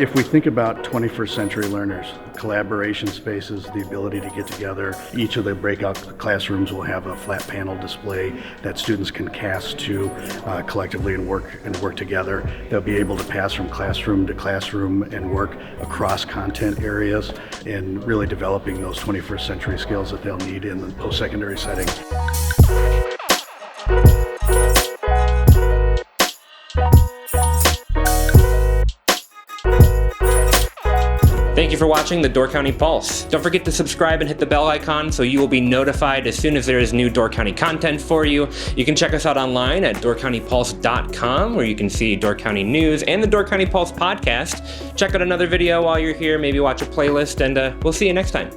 If we think about 21st century learners, collaboration spaces, the ability to get together, each of the breakout classrooms will have a flat panel display that students can cast to collectively and work together. They'll be able to pass from classroom to classroom and work across content areas and really developing those 21st century skills that they'll need in the post-secondary setting. Thank you for watching the Door County Pulse. Don't forget to subscribe and hit the bell icon so you will be notified as soon as there is new Door County content for you. You can check us out online at doorcountypulse.com, where you can see Door County news and the Door County Pulse podcast. Check out another video while you're here, maybe watch a playlist, and we'll see you next time.